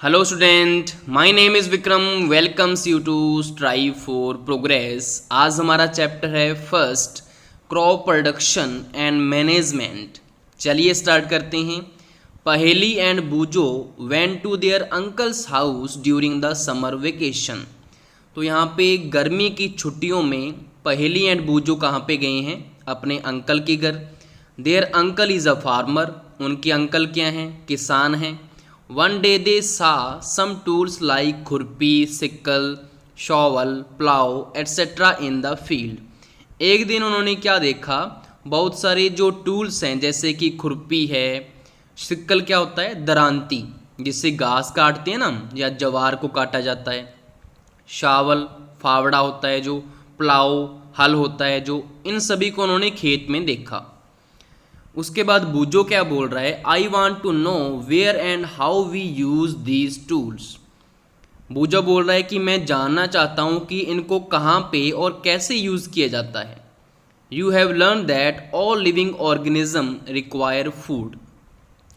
Hello student, my name is Vikram. Welcomes you to strive for progress. आज हमारा chapter है first, crop production and management. चलिए start करते हैं। Paheli and Boojho went to their uncle's house during the summer vacation. तो यहाँ पे गर्मी की छुट्टियों में पहेली एंड बूजो कहाँ पे गए हैं? अपने अंकल के घर। Their uncle is a farmer. उनके अंकल क्या हैं? किसान हैं। One day they saw some tools like खुरपी, sickle, shovel, plough etcetera in the field. एक दिन उन्होंने क्या देखा? बहुत सारे जो टूल्स हैं, जैसे कि खुरपी है, सिक्कल क्या होता है? दरांती, जिससे घास काटते हैं ना, या ज्वार को काटा जाता है। शावल फावड़ा होता है जो, प्लाव हल होता है जो। इन सभी को उन्होंने खेत में देखा। उसके बाद बूजो क्या बोल रहा है? I want to know where and how we use these tools. बूजो बोल रहा है कि मैं जानना चाहता हूँ कि इनको कहाँ पे और कैसे यूज़ किया जाता है। You have learn that all living organism require food.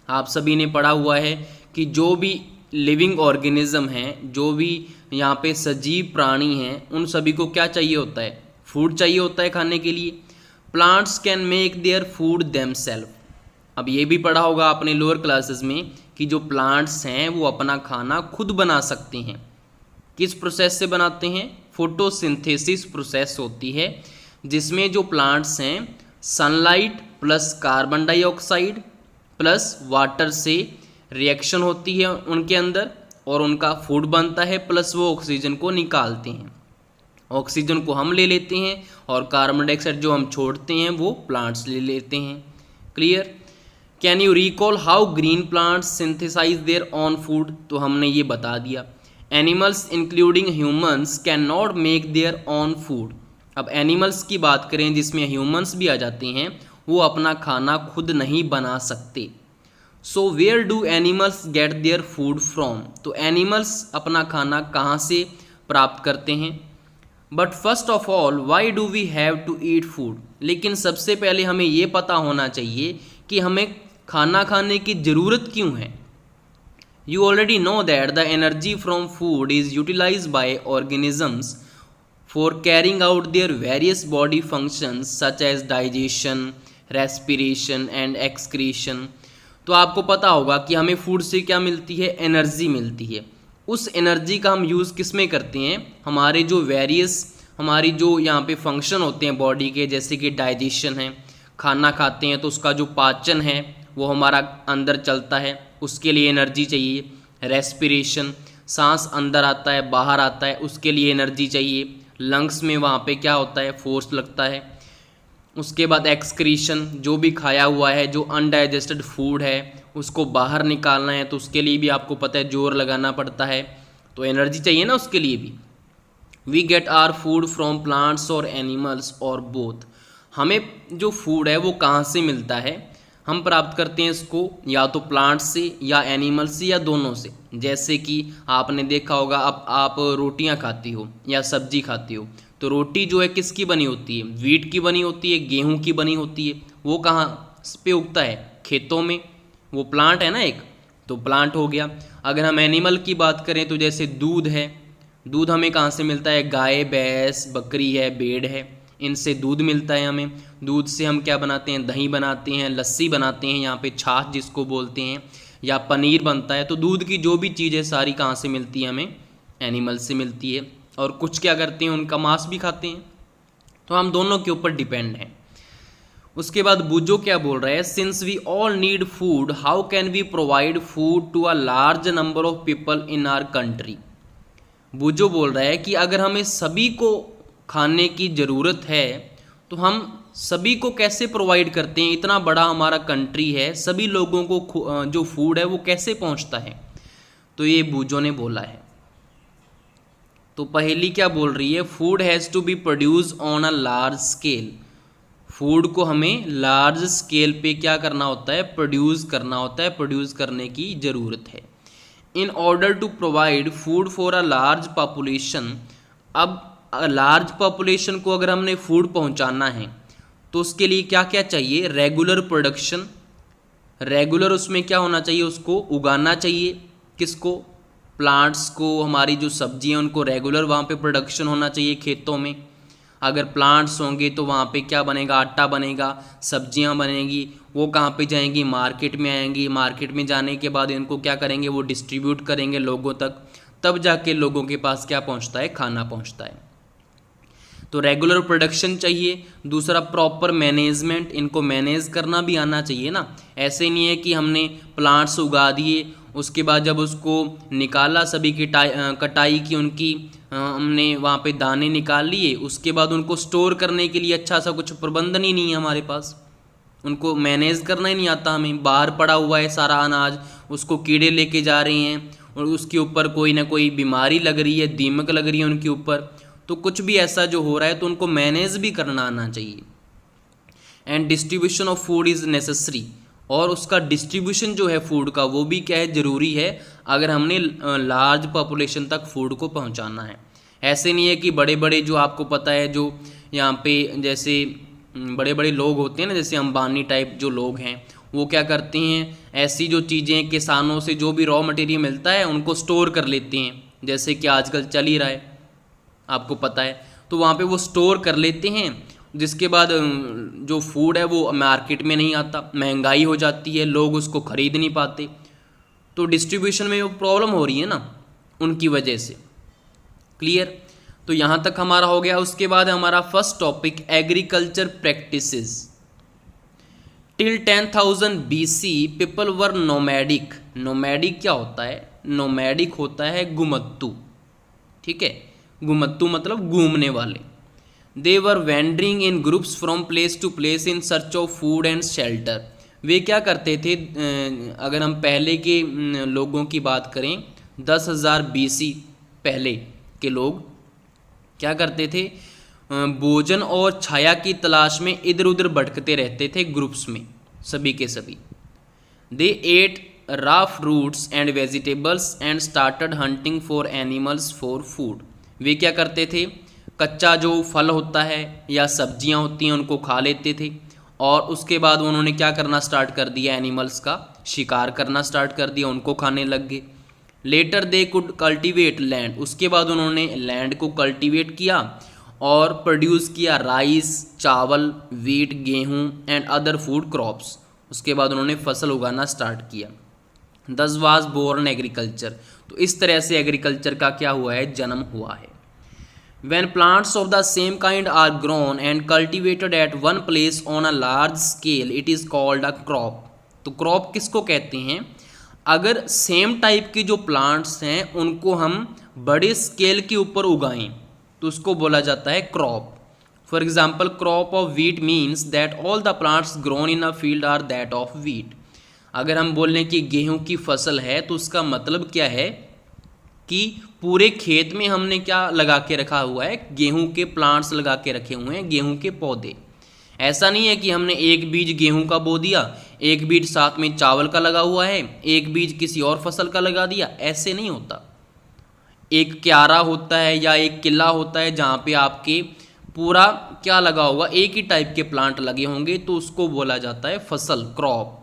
आप सभी ने पढ़ा हुआ है कि जो भी लिविंग ऑर्गेनिज्म हैं, जो भी यहाँ पे सजीव प्राणी हैं, उन सभी को क्या चाहिए होता है? फूड चाहिए होता है खाने के लिए। Plants can make their food themselves. अब ये भी पढ़ा होगा आपने लोअर क्लासेस में कि जो प्लांट्स हैं वो अपना खाना खुद बना सकते हैं। किस प्रोसेस से बनाते हैं? फोटोसिंथेसिस प्रोसेस होती है, जिसमें जो प्लांट्स हैं sunlight plus carbon dioxide plus water से रिएक्शन होती है उनके अंदर, और उनका फूड बनता है, प्लस वो ऑक्सीजन को निकालते हैं। ऑक्सीजन को हम ले लेते हैं और कार्बन डाइऑक्साइड जो हम छोड़ते हैं वो प्लांट्स ले लेते हैं। Clear? Can you recall how green plants synthesise their own food? तो हमने ये बता दिया। Animals including humans can not make their own food. अब एनिमल्स की बात करें जिसमें ह्यूमंस भी आ जाते हैं, वो अपना खाना खुद नहीं बना सकते। So where do animals get their food from? तो एनिमल्स अपना खाना कहाँ से प्राप्त करते हैं? But first of all why do we have to eat food? लेकिन सबसे पहले हमें ये पता होना चाहिए कि हमें खाना खाने की ज़रूरत क्यों है। You already know that the energy from food is utilise by organisms for carrying out their various body functions such as digestion, respiration and excretion. तो आपको पता होगा कि हमें फूड से क्या मिलती है? एनर्जी मिलती है। उस एनर्जी का हम यूज़ किस में करते हैं? हमारे जो हमारी जो यहाँ पे फंक्शन होते हैं बॉडी के, जैसे कि डाइजेशन है, खाना खाते हैं तो उसका जो पाचन है वो हमारा अंदर चलता है, उसके लिए एनर्जी चाहिए। रेस्पिरेशन, सांस अंदर आता है बाहर आता है, उसके लिए एनर्जी चाहिए। लंग्स में वहाँ पे क्या होता है? फोर्स लगता है। उसके बाद एक्सक्रीशन, जो भी खाया हुआ है, जो अनडाइजेस्टेड फूड है, उसको बाहर निकालना है तो उसके लिए भी आपको पता है जोर लगाना पड़ता है, तो एनर्जी चाहिए ना उसके लिए भी। We get our food from plants और एनिमल्स और बोथ। हमें जो फूड है वो कहाँ से मिलता है? हम प्राप्त करते हैं इसको या तो प्लांट से या एनिमल से या दोनों से। जैसे कि आपने देखा होगा, अब आप रोटियां खाती हो या सब्जी खाती हो, तो रोटी जो है किसकी बनी होती है? वीट की बनी होती है, गेहूं की बनी होती है। वो कहाँ पे उगता है? खेतों में। वो प्लांट है ना एक, तो प्लांट हो गया। अगर हम एनिमल की बात करें तो जैसे दूध है, दूध हमें कहाँ से मिलता है? गाय, भैंस, बकरी है, भेड़ है, इनसे दूध मिलता है हमें। दूध से हम क्या बनाते हैं? दही बनाते हैं, लस्सी बनाते हैं, यहाँ पे छाछ जिसको बोलते हैं, या पनीर बनता है। तो दूध की जो भी चीज़ है सारी कहाँ से मिलती है? हमें एनिमल से मिलती है। और कुछ क्या करते हैं? उनका मांस भी खाते हैं। तो हम दोनों के ऊपर डिपेंड हैं। उसके बाद बूजो क्या बोल रहा है? Since we all need food how can we provide food to a large number of people in our country? बूजो बोल रहा है कि अगर हमें सभी को खाने की ज़रूरत है तो हम सभी को कैसे प्रोवाइड करते हैं? इतना बड़ा हमारा कंट्री है, सभी लोगों को जो फूड है वो कैसे पहुंचता है? तो ये बूजो ने बोला है। तो पहली क्या बोल रही है? Food has to be produce on a large scale. Food को हमें लार्ज स्केल पे क्या करना होता है? प्रोड्यूस करना होता है, प्रोड्यूस करने की ज़रूरत है। In order to provide food for a large population. अब लार्ज पॉपुलेशन को अगर हमने फूड पहुंचाना है तो उसके लिए क्या क्या चाहिए? Regular production. रेगुलर उसमें क्या होना चाहिए? उसको उगाना चाहिए। किसको? प्लांट्स को, हमारी जो सब्जियां उनको रेगुलर वहाँ पे प्रोडक्शन होना चाहिए खेतों में। अगर प्लांट्स होंगे तो वहाँ पे क्या बनेगा, आटा बनेगा, सब्जियां बनेगी, वो कहाँ पे जाएंगी, मार्केट में आएंगी। मार्केट में जाने के बाद इनको क्या करेंगे, वो डिस्ट्रीब्यूट करेंगे लोगों तक, तब जाके लोगों के पास क्या पहुँचता है, खाना पहुँचता है। तो रेगुलर प्रोडक्शन चाहिए। दूसरा प्रॉपर मैनेजमेंट, इनको मैनेज करना भी आना चाहिए ना। ऐसे नहीं है कि हमने प्लांट्स उगा दिए, उसके बाद जब उसको निकाला, सभी की कटाई की, उनकी हमने वहाँ पे दाने निकाल लिए, उसके बाद उनको स्टोर करने के लिए अच्छा सा कुछ प्रबंधन ही नहीं है हमारे पास, उनको मैनेज करना ही नहीं आता हमें। बाहर पड़ा हुआ है सारा अनाज, उसको कीड़े लेके जा रहे हैं और उसके ऊपर कोई ना कोई बीमारी लग रही है, दीमक लग रही है उनके ऊपर, तो कुछ भी ऐसा जो हो रहा है तो उनको मैनेज भी करना आना चाहिए। And distribution of food is necessary, और उसका डिस्ट्रीब्यूशन जो है फूड का वो भी क्या है, ज़रूरी है अगर हमने लार्ज पॉपुलेशन तक फूड को पहुंचाना है। ऐसे नहीं है कि बड़े बड़े जो आपको पता है, जो यहाँ पे जैसे बड़े बड़े लोग होते हैं ना, जैसे अंबानी टाइप जो लोग हैं, वो क्या करते हैं, ऐसी जो चीज़ें किसानों से जो भी रॉ मटेरियल मिलता है उनको स्टोर कर लेते हैं, जैसे कि आजकल चल ही रहा है आपको पता है। तो वहाँ पे वो स्टोर कर लेते हैं, जिसके बाद जो फूड है वो मार्केट में नहीं आता, महंगाई हो जाती है, लोग उसको खरीद नहीं पाते, तो डिस्ट्रीब्यूशन में वो प्रॉब्लम हो रही है ना उनकी वजह से। क्लियर? तो यहाँ तक हमारा हो गया। उसके बाद हमारा first topic agriculture practices. Till 10,000 BC people were nomadic. Nomadic क्या होता है? नोमैडिक होता है घुमत्तू, ठीक है, घुमत्तू मतलब घूमने वाले। They were wandering in groups from place to place in search of food and shelter. वे क्या करते थे, अगर हम पहले के लोगों की बात करें, 10,000 BC पहले के लोग क्या करते थे, भोजन और छाया की तलाश में इधर उधर भटकते रहते थे ग्रुप्स में, सभी के सभी। दे eight raw fruits and vegetables and started hunting for animals for food। वे क्या करते थे, कच्चा जो फल होता है या सब्जियां होती हैं उनको खा लेते थे, और उसके बाद उन्होंने क्या करना स्टार्ट कर दिया, एनिमल्स का शिकार करना स्टार्ट कर दिया, उनको खाने लग गए। Later they could cultivate land. उसके बाद उन्होंने लैंड को कल्टीवेट किया और प्रोड्यूस किया राइस, चावल, वीट, गेहूँ एंड अदर फूड क्रॉप्स। उसके बाद उन्होंने फसल उगाना स्टार्ट किया। दस वाज बोर्न एग्रीकल्चर। तो इस तरह से एग्रीकल्चर का क्या हुआ है, जन्म हुआ है। When plants of the same kind are grown and cultivated at one place on a large scale, it is called a crop। तो क्रॉप किसको कहते हैं, अगर सेम टाइप के जो प्लांट्स हैं उनको हम बड़े स्केल के ऊपर उगाएं तो उसको बोला जाता है crop. For example, crop of wheat means that all the plants grown in a field are that of wheat. अगर हम बोल लें कि गेहूं की फसल है तो उसका मतलब क्या है कि पूरे खेत में हमने क्या लगा के रखा हुआ है, गेहूं के प्लांट्स लगा के रखे हुए हैं, गेहूं के पौधे। ऐसा नहीं है कि हमने एक बीज गेहूं का बो दिया, एक बीज साथ में चावल का लगा हुआ है, एक बीज किसी और फसल का लगा दिया, ऐसे नहीं होता। एक क्यारा होता है या एक किला होता है जहाँ पे आपके पूरा क्या लगा होगा, एक ही टाइप के प्लांट लगे होंगे, तो उसको बोला जाता है फसल, crop.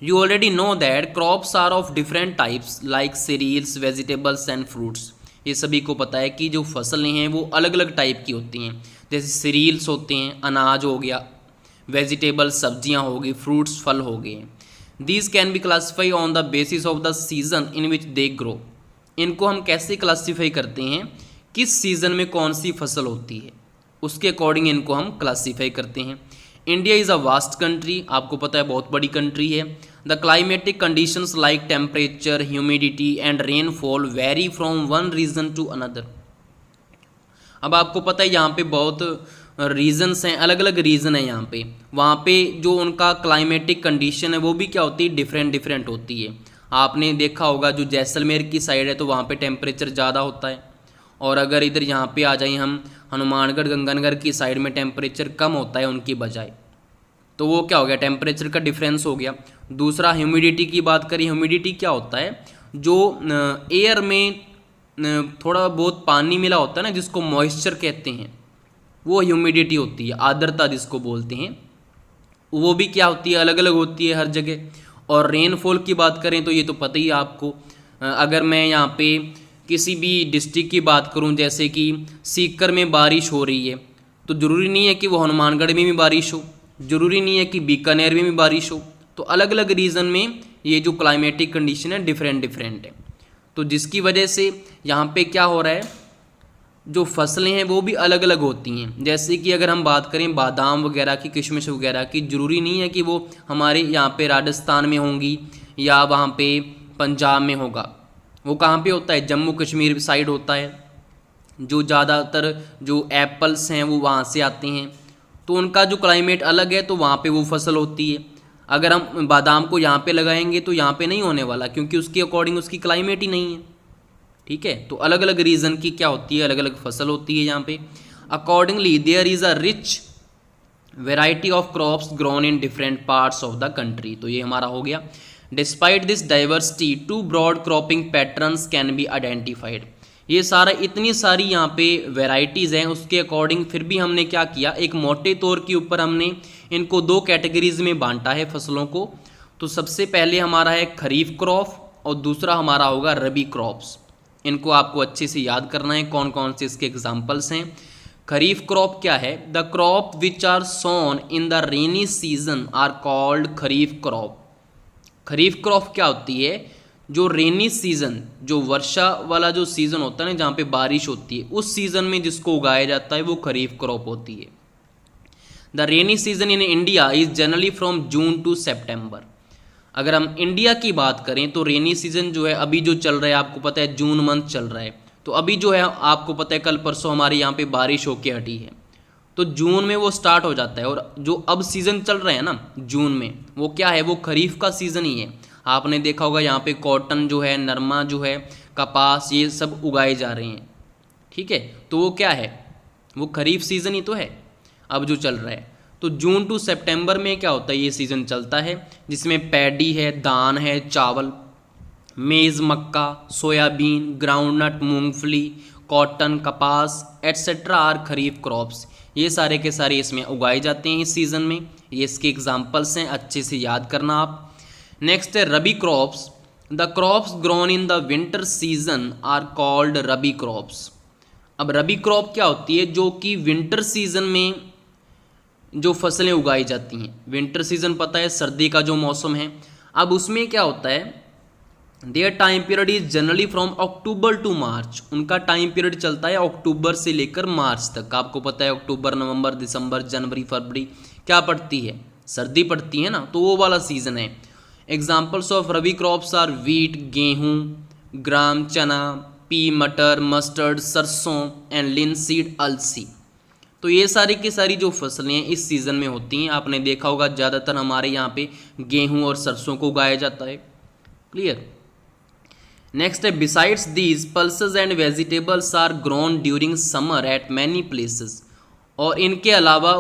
You already know that crops are of different types like cereals, vegetables and fruits। ये सभी को पता है कि जो फसलें हैं वो अलग अलग टाइप की होती हैं, जैसे सीरियल्स होते हैं, अनाज हो गया, वेजिटेबल्स सब्जियां हो गई, फ्रूट्स फल हो गए। These can be classified on the basis of the season in which they grow। इनको हम कैसे क्लासीफाई करते हैं, किस सीज़न में कौन सी फसल होती है, उसके अकॉर्डिंग इनको हम क्लासीफाई करते हैं। India is a vast country, आपको पता है बहुत बड़ी कंट्री है। The climatic conditions like temperature, humidity and rainfall vary from one region to another. अब आपको पता है यहाँ पे बहुत रीजन्स हैं, अलग अलग रीजन है यहाँ पे। वहाँ पे जो उनका क्लाइमेटिक कंडीशन है वो भी क्या होती है, डिफरेंट डिफरेंट होती है। आपने देखा होगा जो जैसलमेर की साइड है तो वहाँ पे टेम्परेचर ज़्यादा होता है, और अगर इधर यहाँ पे आ जाए हम हनुमानगढ़ गंगानगर की साइड में टेम्परेचर कम होता है उनकी बजाय, तो वो क्या हो गया, टेम्परेचर का डिफरेंस हो गया। दूसरा ह्यूमिडिटी की बात करें, ह्यूमिडिटी क्या होता है, जो एयर में थोड़ा बहुत पानी मिला होता है ना, जिसको मॉइस्चर कहते हैं, वो ह्यूमिडिटी होती है, आर्द्रता जिसको बोलते हैं, वो भी क्या होती है, अलग अलग होती है हर जगह। और रेनफॉल की बात करें तो ये तो पता ही है आपको, अगर मैं यहाँ पे किसी भी डिस्ट्रिक्ट की बात करूँ, जैसे कि सीकर में बारिश हो रही है, तो ज़रूरी नहीं है कि वो हनुमानगढ़ में भी बारिश हो, ज़रूरी नहीं है कि बीकानेर में भी बारिश हो। तो अलग अलग रीजन में ये जो क्लाइमेटिक कंडीशन है डिफरेंट डिफरेंट है। तो जिसकी वजह से यहाँ पे क्या हो रहा है, जो फसलें हैं वो भी अलग अलग होती हैं। जैसे कि अगर हम बात करें बादाम वगैरह की, किशमिश वगैरह की, ज़रूरी नहीं है कि वो हमारे यहाँ पे राजस्थान में होंगी या वहाँ पे पंजाब में होगा। वो कहाँ पे होता है, जम्मू कश्मीर साइड होता है। जो ज़्यादातर जो एप्पल्स हैं वो वहाँ से आते हैं, तो उनका जो क्लाइमेट अलग है, तो वहाँ पे वो फसल होती है। अगर हम बादाम को यहाँ पे लगाएंगे तो यहाँ पे नहीं होने वाला, क्योंकि उसके अकॉर्डिंग उसकी क्लाइमेट ही नहीं है। ठीक है, तो अलग अलग रीजन की क्या होती है, अलग अलग फसल होती है यहाँ पे। Accordingly there is a rich variety of crops grown in different parts of the country. तो ये हमारा हो गया। Despite this diversity two broad cropping patterns can be identified. ये सारा इतनी सारी यहाँ पे वेराइटीज़ हैं, उसके अकॉर्डिंग फिर भी हमने क्या किया, एक मोटे तौर के ऊपर हमने इनको दो कैटेगरीज में बांटा है फसलों को। तो सबसे पहले हमारा है खरीफ क्रॉप और दूसरा हमारा होगा रबी क्रॉप्स। इनको आपको अच्छे से याद करना है कौन कौन से इसके एग्जाम्पल्स हैं। खरीफ क्रॉप क्या है, the crop which are sown in the rainy season are called kharif crop. Kharif crop क्या होती है, जो रेनी सीजन, जो वर्षा वाला जो सीजन होता है ना, जहाँ पे बारिश होती है, उस सीजन में जिसको उगाया जाता है वो खरीफ क्रॉप होती है। The rainy season in India is generally from June to September. अगर हम इंडिया की बात करें तो रेनी सीजन जो है अभी जो चल रहा है, आपको पता है जून मंथ चल रहा है, तो अभी जो है आपको पता है कल परसों हमारे यहाँ पे बारिश होके हटी है, तो जून में वो स्टार्ट हो जाता है। और जो अब सीज़न चल रहे हैं ना जून में, वो क्या है, वो खरीफ का सीज़न ही है। आपने देखा होगा यहाँ पे कॉटन जो है, नरमा जो है, कपास, ये सब उगाए जा रहे हैं। ठीक है, तो वो क्या है, वो खरीफ सीज़न ही तो है अब जो चल रहा है। तो जून टू सितंबर में क्या होता है, ये सीज़न चलता है, जिसमें पैडी है, धान है, चावल, मेज़, मक्का, सोयाबीन, ग्राउंडनट, मूंगफली, कॉटन, कपास एट्सेट्रा आर खरीफ क्रॉप्स। ये सारे के सारे इसमें उगाए जाते हैं इस सीज़न में। ये इसके एग्जाम्पल्स हैं, अच्छे से याद करना आप। नेक्स्ट है rabi crops. The crops grown in the winter season are called rabi crops. अब रबी क्रॉप क्या होती है, जो कि विंटर सीजन में जो फसलें उगाई जाती हैं। विंटर सीजन पता है सर्दी का जो मौसम है, अब उसमें क्या होता है, their time period is generally from October to March. उनका टाइम पीरियड चलता है अक्टूबर से लेकर मार्च तक। आपको पता है अक्टूबर, नवंबर, दिसंबर, जनवरी, फरवरी क्या पड़ती है, सर्दी पड़ती है ना, तो वो वाला सीजन है। Examples of rabi crops are wheat, गेहूँ, ग्राम, चना, पी, मटर, मस्टर्ड, सरसों एंड लिनसीड, अलसी। तो ये सारी की सारी जो फसलें हैं इस सीज़न में होती हैं। आपने देखा होगा ज़्यादातर हमारे यहाँ पे गेहूं और सरसों को उगाया जाता है। क्लियर। नेक्स्ट है besides these pulses and vegetables are grown during summer at many places. और इनके अलावा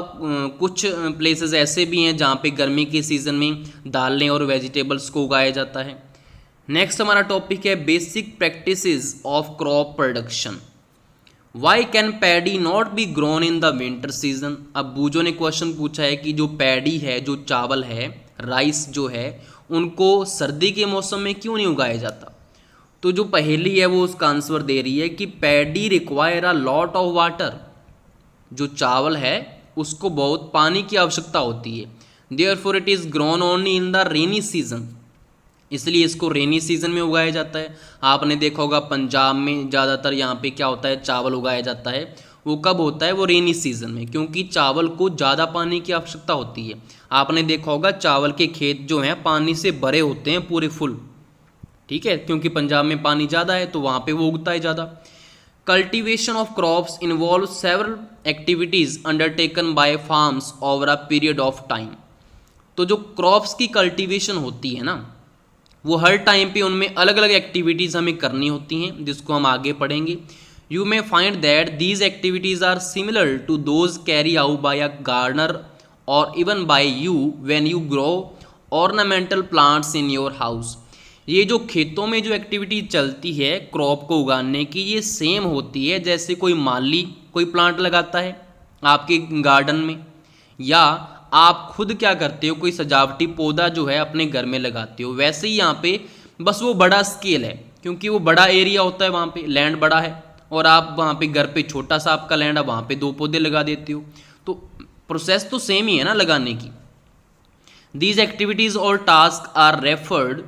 कुछ प्लेसेस ऐसे भी हैं जहाँ पे गर्मी के सीज़न में दालें और वेजिटेबल्स को उगाया जाता है। नेक्स्ट हमारा टॉपिक है basic practices of crop production. Why can paddy not be grown in the winter season. अब बूजो ने क्वेश्चन पूछा है कि जो पैडी है, जो चावल है, राइस जो है, उनको सर्दी के मौसम में क्यों नहीं उगाया जाता। तो जो पहेली है वो उसका आंसर दे रही है कि paddy require a lot of water. जो चावल है उसको बहुत पानी की आवश्यकता होती है। Therefore it is grown only in the rainy season, इसलिए इसको रेनी सीजन में उगाया जाता है। आपने देखा होगा पंजाब में ज़्यादातर यहाँ पे क्या होता है, चावल उगाया जाता है। वो कब होता है, वो रेनी सीजन में, क्योंकि चावल को ज़्यादा पानी की आवश्यकता होती है। आपने देखा होगा चावल के खेत जो हैं पानी से भरे होते हैं पूरे फुल। ठीक है, क्योंकि पंजाब में पानी ज़्यादा है तो वहाँ पर वो उगता है ज़्यादा। Cultivation of crops involve several activities undertaken by farms over a period of time. तो जो क्रॉप्स की कल्टिवेशन होती है ना, वो हर टाइम पे उनमें अलग अलग एक्टिविटीज़ हमें करनी होती हैं, जिसको हम आगे पढ़ेंगे। You may find that these activities are similar to those carried out by a gardener or even by you when you grow ornamental plants in your house. ये जो खेतों में जो एक्टिविटी चलती है क्रॉप को उगाने की, ये सेम होती है जैसे कोई माली कोई प्लांट लगाता है आपके गार्डन में, या आप खुद क्या करते हो, कोई सजावटी पौधा जो है अपने घर में लगाते हो। वैसे ही यहाँ पे बस वो बड़ा स्केल है, क्योंकि वो बड़ा एरिया होता है, वहाँ पे लैंड बड़ा है, और आप वहाँ पे घर पे छोटा सा आपका लैंड है, वहाँ पे 2 पौधे लगा देते हो, तो प्रोसेस तो सेम ही है ना लगाने की। दीज एक्टिविटीज और task are referred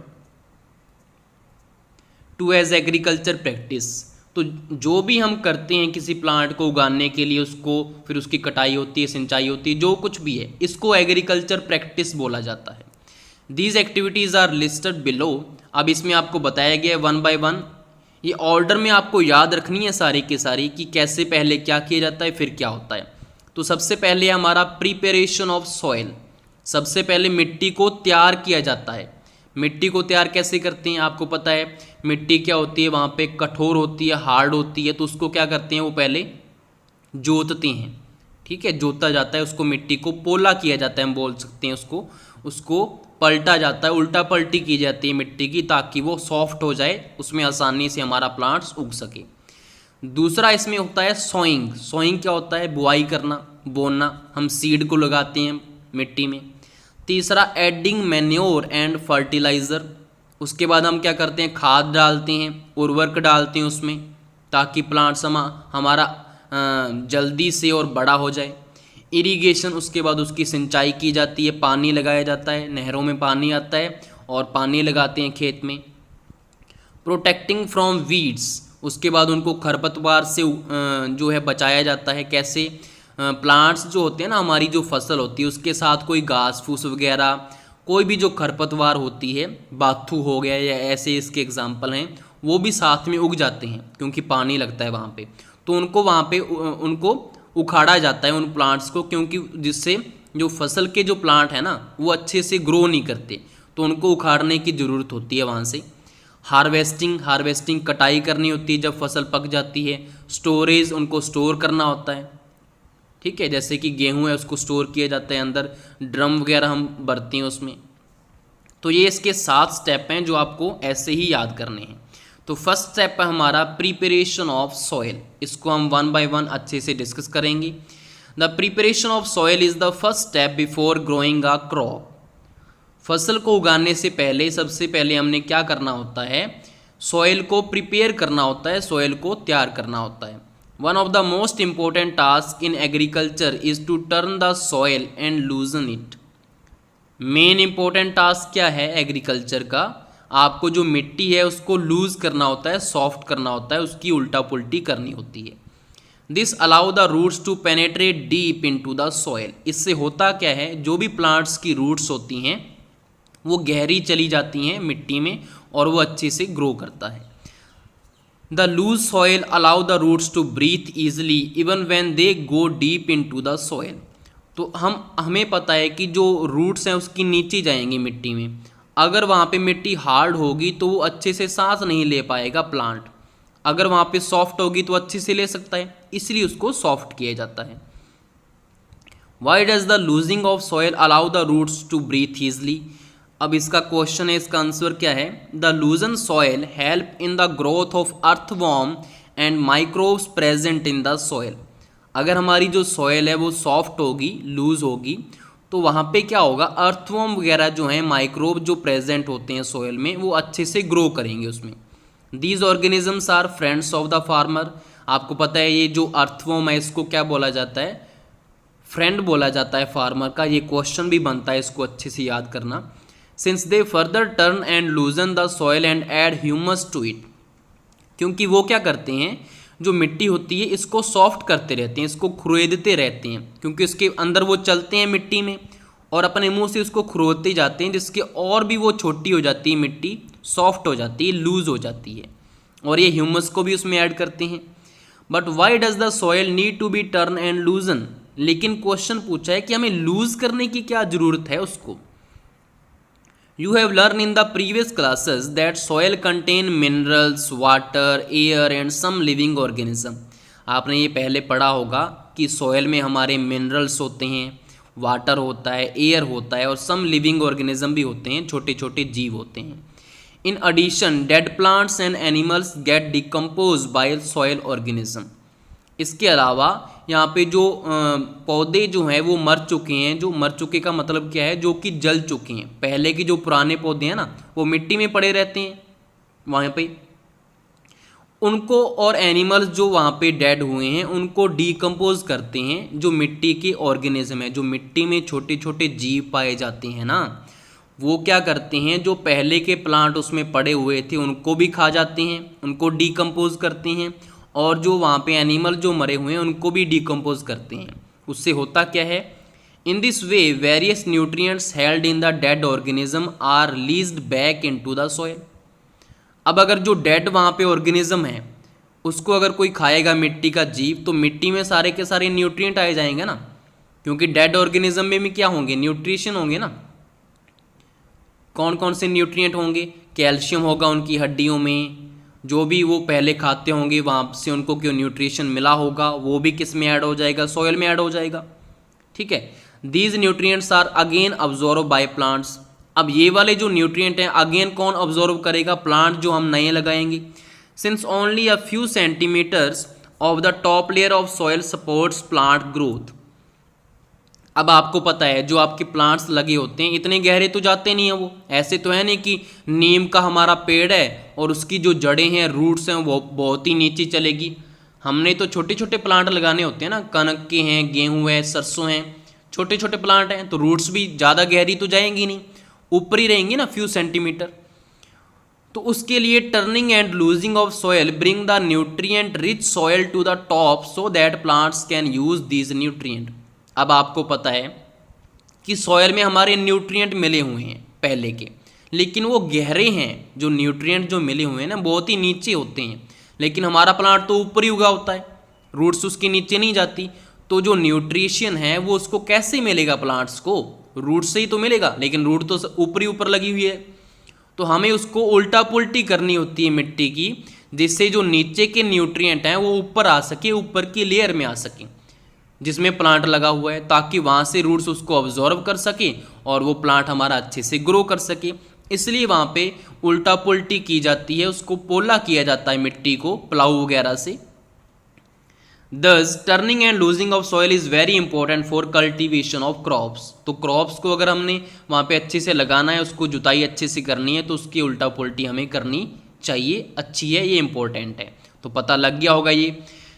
to as agriculture practice. तो जो भी हम करते हैं किसी प्लांट को उगाने के लिए, उसको फिर उसकी कटाई होती है, सिंचाई होती है, जो कुछ भी है, इसको एग्रीकल्चर प्रैक्टिस बोला जाता है। These activities are listed below. अब इसमें आपको बताया गया है 1 बाय 1, ये ऑर्डर में आपको याद रखनी है सारी की सारी कि कैसे पहले क्या किया जाता है फिर क्या होता है। तो सबसे पहले हमारा प्रिपरेशन ऑफ सॉइल, सबसे पहले मिट्टी को तैयार किया जाता है। मिट्टी को तैयार कैसे करते हैं आपको पता है, मिट्टी क्या होती है, वहाँ पे कठोर होती है, हार्ड होती है, तो उसको क्या करते हैं, वो पहले जोतते हैं, ठीक है, जोता जाता है उसको, मिट्टी को पोला किया जाता है, हम बोल सकते हैं उसको पलटा जाता है, उल्टा पलटी की जाती है मिट्टी की, ताकि वो सॉफ्ट हो जाए, उसमें आसानी से हमारा प्लांट्स उग सके। दूसरा इसमें होता है सोइंग। सोइंग क्या होता है, बुआई करना, बोना, हम सीड को लगाते हैं मिट्टी में। तीसरा एडिंग मैन्योर एंड फर्टिलाइज़र, उसके बाद हम क्या करते हैं, खाद डालते हैं, उर्वरक डालते हैं उसमें, ताकि प्लांट्स हमारा जल्दी से और बड़ा हो जाए। इरिगेशन, उसके बाद उसकी सिंचाई की जाती है, पानी लगाया जाता है, नहरों में पानी आता है और पानी लगाते हैं खेत में। प्रोटेक्टिंग फ्रॉम वीड्स, उसके बाद उनको खरपतवार से जो है बचाया जाता है। कैसे, प्लांट्स जो होते हैं ना, हमारी जो फसल होती है उसके साथ कोई घास फूस वगैरह, कोई भी जो खरपतवार होती है, बाथू हो गया या ऐसे इसके एग्जाम्पल हैं, वो भी साथ में उग जाते हैं क्योंकि पानी लगता है वहाँ पे, तो उनको वहाँ पे उनको उखाड़ा जाता है उन प्लांट्स को, क्योंकि जिससे जो फसल के जो प्लांट है ना वो अच्छे से ग्रो नहीं करते, तो उनको उखाड़ने की ज़रूरत होती है वहाँ से। हार्वेस्टिंग कटाई करनी होती है जब फसल पक जाती है। स्टोरेज, उनको स्टोर करना होता है, ठीक है, जैसे कि गेहूं है उसको स्टोर किया जाता है अंदर, ड्रम वगैरह हम भरते हैं उसमें। तो ये इसके 7 स्टेप हैं जो आपको ऐसे ही याद करने हैं। तो फर्स्ट स्टेप है हमारा प्रिपरेशन ऑफ सॉइल, इसको हम 1 बाय 1 अच्छे से डिस्कस करेंगे। The preparation of soil is the first step before growing a crop. फसल को उगाने से पहले सबसे पहले हमने क्या करना होता है, सॉइल को प्रिपेयर करना होता है, सॉइल को तैयार करना होता है। One of the most important task in agriculture is to turn the soil and loosen it. Main important task क्या है एग्रीकल्चर का, आपको जो मिट्टी है उसको लूज करना होता है, सॉफ्ट करना होता है, उसकी उल्टा पुल्टी करनी होती है। This allow the roots to penetrate deep into the soil. इससे होता क्या है, जो भी प्लांट्स की रूट्स होती हैं वो गहरी चली जाती हैं मिट्टी में और वो अच्छे से ग्रो करता है। The loose soil allow the roots to breathe easily even when they go deep into the soil. तो हमें पता है कि जो रूट्स हैं उसकी नीचे जाएंगी मिट्टी में, अगर वहाँ पे मिट्टी हार्ड होगी तो वो अच्छे से सांस नहीं ले पाएगा प्लांट, अगर वहाँ पे सॉफ्ट होगी तो अच्छे से ले सकता है, इसलिए उसको सॉफ्ट किया जाता है। Why does the loosing of soil allow the roots to breathe easily. अब इसका क्वेश्चन है, इसका आंसर क्या है, the loosen soil help in the growth of earthworm and microbes present in the soil. अगर हमारी जो सॉइल है वो सॉफ्ट होगी, लूज होगी, तो वहाँ पे क्या होगा, अर्थवॉर्म वगैरह जो हैं, माइक्रोब जो प्रेजेंट होते हैं सॉइल में, वो अच्छे से ग्रो करेंगे उसमें। These organisms are friends of the farmer. आपको पता है ये जो अर्थवॉर्म है इसको क्या बोला जाता है, फ्रेंड बोला जाता है फार्मर का। ये क्वेश्चन भी बनता है, इसको अच्छे से याद करना। Since they further turn and loosen the soil and add humus to it. क्योंकि वो क्या करते हैं, जो मिट्टी होती है इसको सॉफ्ट करते रहते हैं, इसको खुरेदते रहते हैं, क्योंकि उसके अंदर वो चलते हैं मिट्टी में और अपने मुंह से उसको खुरोदते जाते हैं, जिसके और भी वो छोटी हो जाती है मिट्टी, सॉफ्ट हो जाती है, लूज हो जाती है, और ये ह्यूमस को भी उसमें ऐड करते हैं। But why does the soil need to be turn and loosen. लेकिन क्वेश्चन पूछा है कि हमें लूज करने की क्या जरूरत है उसको। You have learned in the previous classes that soil contain minerals, water, air and some living organism। आपने ये पहले पढ़ा होगा कि सॉइल में हमारे मिनरल्स होते हैं, वाटर होता है, एयर होता है और सम लिविंग ऑर्गेनिज्म भी होते हैं, छोटे छोटे जीव होते हैं। In addition dead plants and animals get decompose by soil organism. इसके अलावा यहाँ पे जो पौधे जो हैं वो मर चुके हैं। जो मर चुके का मतलब क्या है, जो कि जल चुके हैं। पहले के जो पुराने पौधे हैं ना वो मिट्टी में पड़े रहते हैं वहाँ पे, उनको और एनिमल्स जो वहाँ पे डेड हुए हैं उनको डीकम्पोज करते हैं जो मिट्टी के ऑर्गेनिज्म है, जो मिट्टी में छोटे छोटे जीव पाए जाते हैं ना, वो क्या करते हैं, जो पहले के प्लांट उसमें पड़े हुए थे उनको भी खा जाते हैं, उनको डीकम्पोज करते हैं, और जो वहाँ पे एनिमल जो मरे हुए हैं उनको भी डीकम्पोज करते हैं। उससे होता क्या है, in this way various nutrients held in the dead organism are released back into the soil. अब अगर जो डेड वहाँ पे ऑर्गेनिज्म है उसको अगर कोई खाएगा मिट्टी का जीव, तो मिट्टी में सारे के सारे न्यूट्रिएंट आए जाएंगे ना, क्योंकि डेड ऑर्गेनिज्म में भी क्या होंगे, न्यूट्रिशन होंगे ना। कौन कौन से न्यूट्रिएंट होंगे, कैल्शियम होगा उनकी हड्डियों में, जो भी वो पहले खाते होंगे वहाँ से उनको क्यों न्यूट्रिशन मिला होगा वो भी किस में ऐड हो जाएगा, सॉइल में ऐड हो जाएगा। ठीक है, these nutrients are again absorb by plants. अब ये वाले जो न्यूट्रिएंट हैं अगेन कौन अब्जॉर्ब करेगा, प्लांट जो हम नए लगाएंगे। Since only a few centimetres of the top layer of soil supports plant growth. अब आपको पता है जो आपके प्लांट्स लगे होते हैं इतने गहरे तो जाते नहीं हैं, वो ऐसे तो है नहीं कि नीम का हमारा पेड़ है और उसकी जो जड़ें हैं, रूट्स हैं, वो बहुत ही नीचे चलेगी। हमने तो छोटे छोटे प्लांट लगाने होते हैं ना, कनक के हैं, गेहूं है, सरसों हैं, छोटे छोटे प्लांट हैं, तो रूट्स भी ज़्यादा गहरी तो जाएंगी नहीं, ऊपर ही रहेंगी ना फ्यू सेंटीमीटर। तो उसके लिए turning and loosing of soil bring the nutrient rich soil to the top so that plants can use these nutrient. अब आपको पता है कि सॉयल में हमारे न्यूट्रिएंट मिले हुए हैं पहले के, लेकिन वो गहरे हैं, जो न्यूट्रिएंट जो मिले हुए हैं ना बहुत ही नीचे होते हैं, लेकिन हमारा प्लांट तो ऊपर ही उगा होता है, रूट्स उसके नीचे नहीं जाती। तो जो न्यूट्रिशन है वो उसको कैसे मिलेगा, प्लांट्स को रूट से ही तो मिलेगा, लेकिन रूट तो ऊपर ही ऊपर लगी हुई है। तो हमें उसको उल्टा पुल्टी करनी होती है मिट्टी की, जिससे जो नीचे के न्यूट्रिएंट हैं वो ऊपर आ सके, ऊपर की लेयर में आ सके जिसमें प्लांट लगा हुआ है, ताकि वहाँ से रूट्स उसको ऑब्जॉर्व कर सके और वो प्लांट हमारा अच्छे से ग्रो कर सके। इसलिए वहाँ पे उल्टा पुल्टी की जाती है, उसको पोला किया जाता है मिट्टी को प्लाऊ वगैरह से। दस turning and loosing of soil is very important for cultivation of crops. तो क्रॉप्स को अगर हमने वहाँ पे अच्छे से लगाना है, उसको जुताई अच्छे से करनी है, तो उसकी उल्टा पुल्टी हमें करनी चाहिए, अच्छी है, ये इंपॉर्टेंट है। तो पता लग गया होगा ये।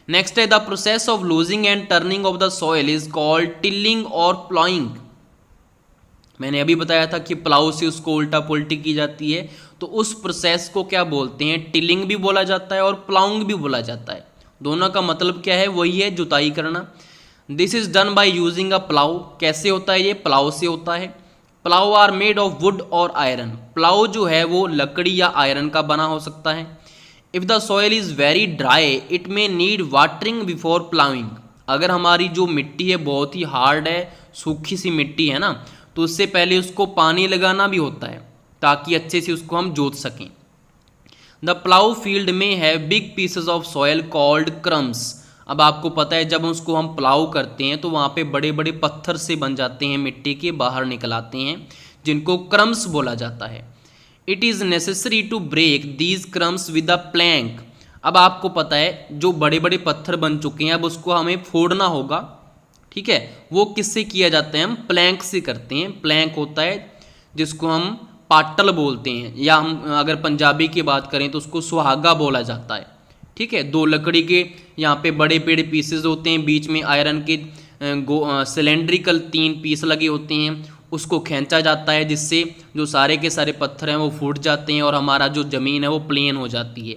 नेक्स्ट है the process of losing and turning of the soil is called tilling और प्लाइंग। मैंने अभी बताया था कि प्लाउ से उसको उल्टा पुल्टी की जाती है, तो उस प्रोसेस को क्या बोलते हैं, टिलिंग भी बोला जाता है और प्लाउंग भी बोला जाता है। दोनों का मतलब क्या है, वही है जुताई करना। This is done by using a plough. कैसे होता है ये, प्लाउ से होता है। Plough are made of wood और आयरन। प्लाउ जो है वो लकड़ी या आयरन का बना हो सकता है। If the soil is very dry it may need watering before ploughing. अगर हमारी जो मिट्टी है बहुत ही हार्ड है, सूखी सी मिट्टी है ना, तो उससे पहले उसको पानी लगाना भी होता है ताकि अच्छे से उसको हम जोत सकें। द प्लाउ फील्ड में है big pieces of soil called crumbs. अब आपको पता है जब उसको हम प्लाउ करते हैं तो वहाँ पे बड़े बड़े पत्थर से बन जाते हैं, मिट्टी के बाहर निकल आते हैं, जिनको क्रम्स बोला जाता है। It is necessary to break these crumbs with a plank. अब आपको पता है जो बड़े बड़े पत्थर बन चुके हैं अब उसको हमें फोड़ना होगा, ठीक है। वो किससे किया जाता है, हम प्लैंक से करते हैं। प्लैंक होता है जिसको हम पाटल बोलते हैं, या हम अगर पंजाबी की बात करें तो उसको सुहागा बोला जाता है, ठीक है। दो लकड़ी के यहाँ पे बड़े बड़े पीसेज होते हैं, बीच में आयरन के सिलेंड्रिकल 3 पीस लगे होते हैं, उसको खींचा जाता है जिससे जो सारे के सारे पत्थर हैं वो फूट जाते हैं और हमारा जो ज़मीन है वो प्लेन हो जाती है,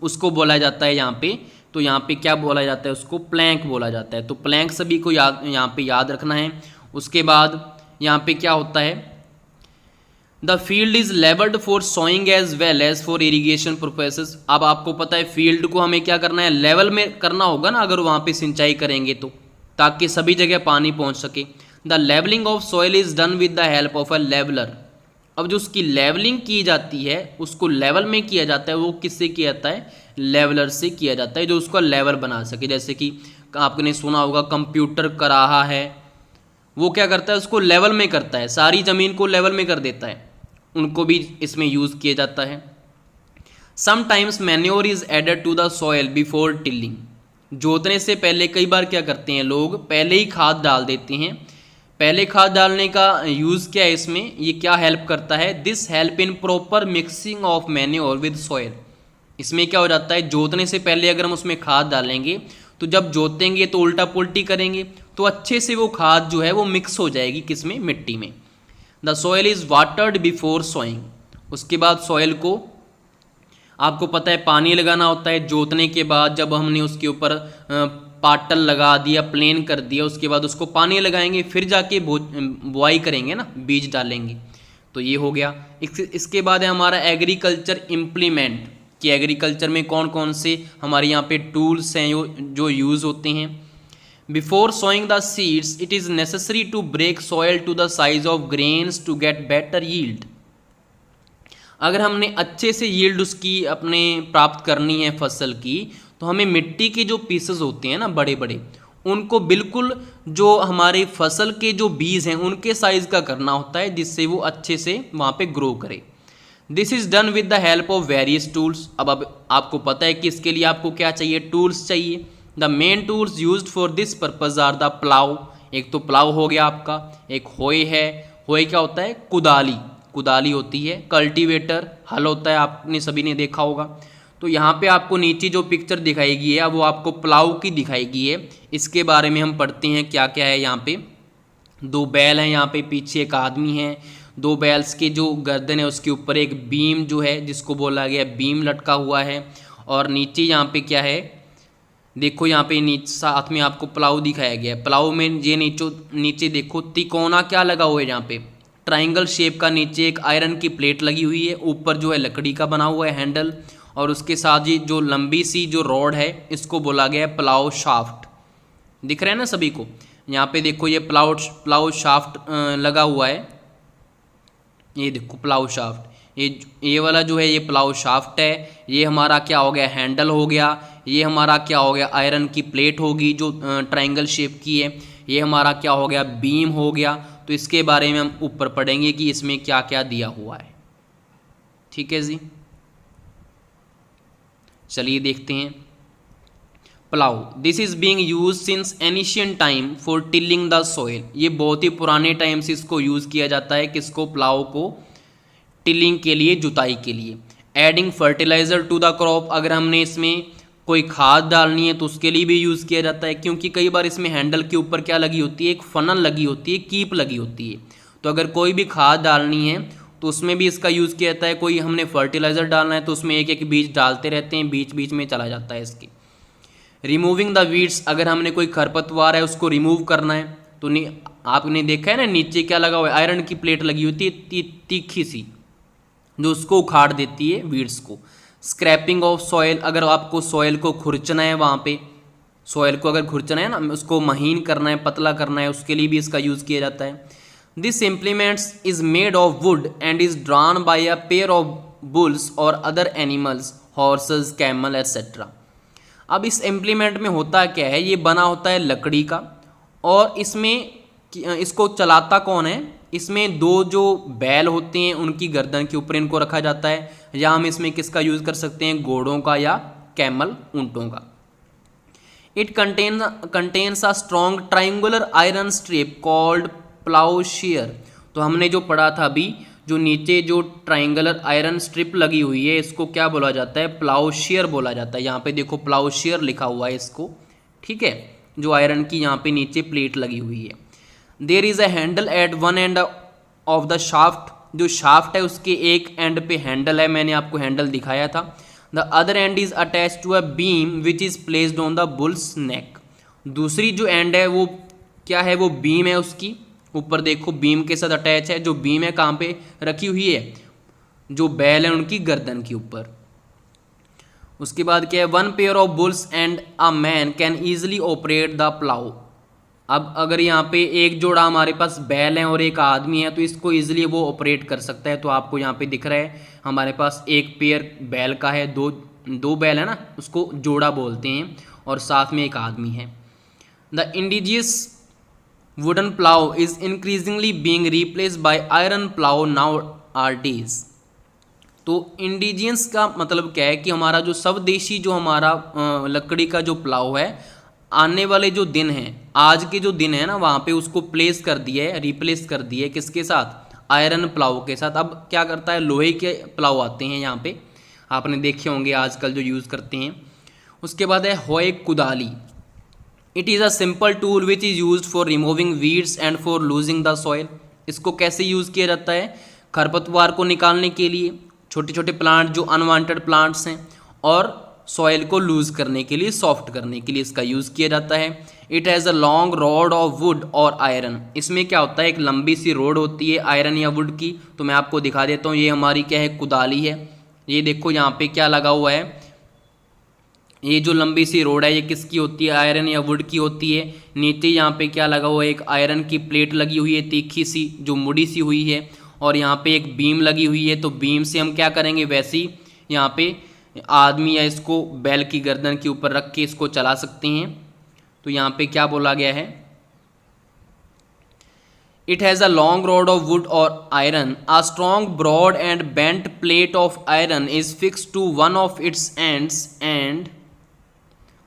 उसको बोला जाता है यहाँ पे। तो यहाँ पे क्या बोला जाता है, उसको प्लैंक बोला जाता है। तो प्लैंक सभी को यहाँ पे याद रखना है। उसके बाद यहाँ पे क्या होता है, the field is levelled for sowing as well as for irrigation purposes. अब आपको पता है फील्ड को हमें क्या करना है, लेवल में करना होगा ना अगर वहाँ पे सिंचाई करेंगे तो, ताकि सभी जगह पानी पहुँच सके। The levelling of soil is done with the help of a leveller. अब जो उसकी लेवलिंग की जाती है उसको लेवल में किया जाता है, वो किससे किया जाता है, लेवलर से किया जाता है, जो उसका लेवल बना सके। जैसे कि आपने सुना होगा कंप्यूटर कराहा है, वो क्या करता है, उसको लेवल में करता है, सारी ज़मीन को लेवल में कर देता है, उनको भी इसमें यूज़ किया जाता है। Sometimes manure is added to the soil before tilling. जोतने से पहले कई बार क्या करते हैं लोग, पहले ही खाद डाल देते हैं। पहले खाद डालने का यूज़ क्या है इसमें, ये क्या हेल्प करता है, this help in proper mixing of manure with soil. इसमें क्या हो जाता है, जोतने से पहले अगर हम उसमें खाद डालेंगे तो जब जोतेंगे तो उल्टा पुल्टी करेंगे तो अच्छे से वो खाद जो है वो मिक्स हो जाएगी किसमें, मिट्टी में। The soil is watered before sowing, उसके बाद सॉइल को आपको पता है पानी लगाना होता है। जोतने के बाद जब हमने उसके ऊपर पाटल लगा दिया, प्लेन कर दिया, उसके बाद उसको पानी लगाएंगे, फिर जाके बुआई करेंगे ना, बीज डालेंगे। तो ये हो गया। इसके बाद है हमारा एग्रीकल्चर इम्प्लीमेंट, कि एग्रीकल्चर में कौन कौन से हमारे यहाँ पे टूल्स हैं जो यूज़ होते हैं। Before sowing the seeds it is necessary to break soil to the size of grains to get better yield. अगर हमने अच्छे से यील्ड उसकी अपने प्राप्त करनी है फसल की, तो हमें मिट्टी के जो पीसेस होते हैं ना बड़े बड़े, उनको बिल्कुल जो हमारे फसल के जो बीज हैं उनके साइज़ का करना होता है, जिससे वो अच्छे से वहाँ पे ग्रो करे। This is done with the help of various tools. अब आपको पता है कि इसके लिए आपको क्या चाहिए, टूल्स चाहिए। The main tools used for this purpose are the plough, एक तो प्लाउ हो गया आपका, एक होए है, होए क्या होता है, कुदाली, कुदाली होती है। कल्टीवेटर, हल होता है, आपने सभी ने देखा होगा। तो यहाँ पे आपको नीचे जो पिक्चर दिखाई गई है वो आपको प्लाउ की दिखाई गई है। इसके बारे में हम पढ़ते हैं क्या क्या है। यहाँ पे 2 बैल हैं, यहाँ पे पीछे एक आदमी है, 2 बैल्स के जो गर्दन है उसके ऊपर एक बीम जो है जिसको बोला गया बीम लटका हुआ है। और नीचे यहाँ पे क्या है, देखो यहाँ पे नीचे साथ में आपको प्लाऊ दिखाया गया है। प्लाऊ में ये नीचे देखो तिकोना क्या लगा हुआ है, यहाँ पे ट्राइंगल शेप का नीचे एक आयरन की प्लेट लगी हुई है, ऊपर जो है लकड़ी का बना हुआ है हैंडल, और उसके साथ ही जो लंबी सी जो रॉड है इसको बोला गया है प्लाऊ शाफ्ट। दिख रहा है ना सभी को, यहाँ पे देखो ये प्लाऊ शाफ्ट लगा हुआ है, ये देखो प्लाऊ शाफ्ट, ये वाला जो है ये प्लाऊ शाफ्ट है। ये हमारा क्या हो गया, हैंडल हो गया। ये हमारा क्या हो गया, आयरन की प्लेट होगी जो ट्रायंगल शेप की है। ये हमारा क्या हो गया, बीम हो गया। तो इसके बारे में हम ऊपर पढ़ेंगे कि इसमें क्या क्या दिया हुआ है। ठीक है जी, चलिए देखते हैं। Plough, this is being use since ancient time for tilling the soil. ये बहुत ही पुराने टाइम से इसको यूज़ किया जाता है, किसको, प्लाउ को, टिलिंग के लिए, जुताई के लिए। Adding fertiliser to the crop, अगर हमने इसमें कोई खाद डालनी है तो उसके लिए भी यूज़ किया जाता है, क्योंकि कई बार इसमें हैंडल के ऊपर क्या लगी होती है, एक फनल लगी होती है, कीप लगी होती है। तो अगर कोई भी खाद डालनी है तो उसमें भी इसका यूज़ किया जाता है। कोई हमने फर्टिलाइज़र डालना है तो उसमें एक एक बीज डालते रहते हैं, बीच बीच में चला जाता है इसके। रिमूविंग द वीड्स, अगर हमने कोई खरपतवार है उसको रिमूव करना है तो आपने देखा है ना नीचे क्या लगा हुआ है, आयरन की प्लेट लगी होती है तीखी सी, जो उसको उखाड़ देती है वीड्स को। स्क्रैपिंग ऑफ सॉइल, अगर आपको सॉइल को खुरचना है, वहाँ पे सॉइल को अगर खुरचना है ना, उसको महीन करना है, पतला करना है, उसके लिए भी इसका यूज़ किया जाता है। This implements is made of wood and is drawn by a pair of bulls or other animals, horses, camel etcetera. अब इस इम्प्लीमेंट में होता क्या है, ये बना होता है लकड़ी का, और इसमें इसको चलाता कौन है, इसमें 2 जो बैल होते हैं उनकी गर्दन के ऊपर इनको रखा जाता है, या हम इसमें किसका यूज़ कर सकते हैं, घोड़ों का या कैमल, ऊँटों का। It contains a strong triangular iron strip called ploughshare. तो हमने जो पढ़ा था अभी, जो नीचे जो ट्राइंगुलर आयरन स्ट्रिप लगी हुई है इसको क्या बोला जाता है, प्लाउशियर बोला जाता है। यहाँ पे देखो प्लाउशियर लिखा हुआ है इसको, ठीक है, जो आयरन की यहाँ पे नीचे प्लेट लगी हुई है। There is a handle at one end of the shaft, जो शाफ्ट है उसके एक एंड पे हैंडल है, मैंने आपको हैंडल दिखाया था। The other end is attach to a beam which is placed on the bull's neck. दूसरी जो एंड है वो क्या है, वो बीम है, उसकी ऊपर देखो बीम के साथ अटैच है। जो बीम है कहाँ पे रखी हुई है, जो बैल है उनकी गर्दन के ऊपर। उसके बाद क्या है, 1 pair of bulls and a man can easily operate the plough. अब अगर यहाँ पे एक जोड़ा हमारे पास बैल है और एक आदमी है तो इसको ईजिली वो ऑपरेट कर सकता है। तो आपको यहाँ पे दिख रहा है हमारे पास एक पेयर बैल का है, दो बैल है ना, उसको जोड़ा बोलते हैं, और साथ में एक आदमी है। The indigenous wooden plough is increasingly being replaced by iron plough nowadays. तो इंडिजियंस का मतलब क्या है कि हमारा जो स्वदेशी जो हमारा लकड़ी का जो प्लाउ है, आने वाले जो दिन हैं, आज के जो दिन है ना, वहाँ पे उसको प्लेस कर दिया है, रिप्लेस कर दिया है, किसके साथ, आयरन प्लाउ के साथ। अब क्या करता है, लोहे के प्लाउ आते हैं यहाँ पे, आपने देखे होंगे आजकल जो यूज़ करते हैं। उसके बाद है होए कुदाली। It is a simple tool which is use for removing weeds and for loosing the soil. इसको कैसे यूज़ किया जाता है? खरपतवार को निकालने के लिए, छोटे छोटे प्लांट जो अनवांटेड प्लांट्स हैं, और सॉइल को लूज करने के लिए, सॉफ्ट करने के लिए इसका यूज़ किया जाता है। It has a long rod of wood और आयरन। इसमें क्या होता है, एक लंबी सी रोड होती है आयरन या वुड की। तो मैं आपको दिखा देता हूँ, ये हमारी क्या है, कुदाली है। ये देखो यहाँ पे क्या लगा हुआ है, ये जो लंबी सी रोड है ये किसकी होती है, आयरन या वुड की होती है। नीचे यहाँ पे क्या लगा हुआ है, एक आयरन की प्लेट लगी हुई है तीखी सी जो मुड़ी सी हुई है, और यहाँ पे एक बीम लगी हुई है। तो बीम से हम क्या करेंगे, वैसे ही यहाँ पे आदमी या इसको बैल की गर्दन के ऊपर रख के इसको चला सकते हैं। तो यहाँ पे क्या बोला गया है, it has a long rod of wood और iron, a strong broad and bent plate of iron is fix to one of its ends and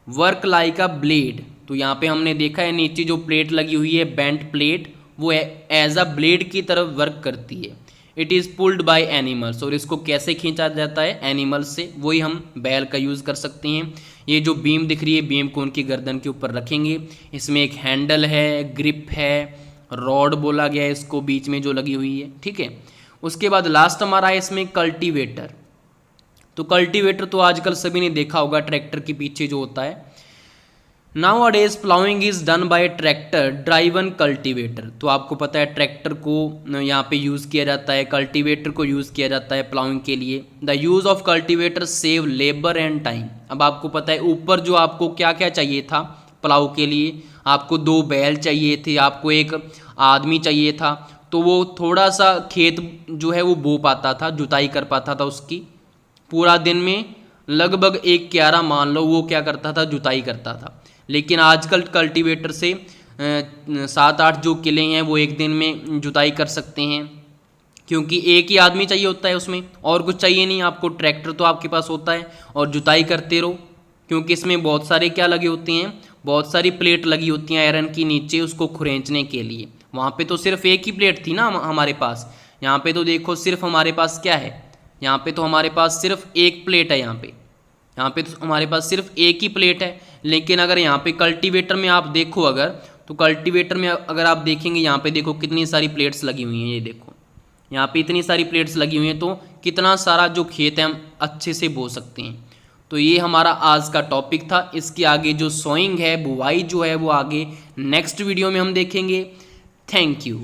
work like a blade. तो यहाँ पे हमने देखा है नीचे जो प्लेट लगी हुई है, बेंट प्लेट, वो एज अ ब्लेड की तरफ वर्क करती है। It is pulled by animals. और इसको कैसे खींचा जाता है, एनिमल्स से। वही हम बैल का यूज़ कर सकते हैं। ये जो बीम दिख रही है, बीम को उनकी गर्दन के ऊपर रखेंगे। इसमें एक हैंडल है, ग्रिप है, रॉड बोला गया है इसको बीच में जो लगी हुई है, ठीक है। उसके बाद लास्ट हमारा है इसमें कल्टीवेटर। तो कल्टीवेटर तो आजकल सभी ने देखा होगा, ट्रैक्टर के पीछे जो होता है। Nowadays ploughing is done by tractor driven cultivator. तो आपको पता है ट्रैक्टर को यहाँ पे यूज़ किया जाता है, कल्टीवेटर को यूज़ किया जाता है प्लाउइंग के लिए। The use of cultivator save labour and time. अब आपको पता है ऊपर जो आपको क्या क्या चाहिए था प्लाउ के लिए, आपको 2 बैल चाहिए थे, आपको एक आदमी चाहिए था। तो वो थोड़ा सा खेत जो है वो बो पाता था, जुताई कर पाता था उसकी। पूरा दिन में लगभग 1 क्यारा मान लो वो क्या करता था, जुताई करता था। लेकिन आजकल कल्टीवेटर से 7-8 जो किले हैं वो एक दिन में जुताई कर सकते हैं, क्योंकि एक ही आदमी चाहिए होता है उसमें, और कुछ चाहिए नहीं आपको। ट्रैक्टर तो आपके पास होता है और जुताई करते रहो, क्योंकि इसमें बहुत सारे क्या लगे होते हैं, बहुत सारी प्लेट लगी होती हैं आयरन की नीचे उसको खुरेंचने के लिए। वहाँ पे तो सिर्फ एक ही प्लेट थी ना हमारे पास। यहाँ पे तो देखो सिर्फ हमारे पास क्या है, यहाँ पे तो हमारे पास सिर्फ एक प्लेट है। यहाँ पे तो हमारे पास सिर्फ एक ही प्लेट है। लेकिन अगर यहाँ पे कल्टीवेटर में आप देखो अगर, तो कल्टीवेटर में अगर आप देखेंगे यहाँ पे देखो कितनी सारी प्लेट्स लगी हुई हैं। ये देखो यहाँ पे इतनी सारी प्लेट्स लगी हुई हैं, तो कितना सारा जो खेत है हम अच्छे से बो सकते हैं। तो ये हमारा आज का टॉपिक था। इसके आगे जो सोइंग है, बुवाई जो है, वो आगे नेक्स्ट वीडियो में हम देखेंगे। Thank you.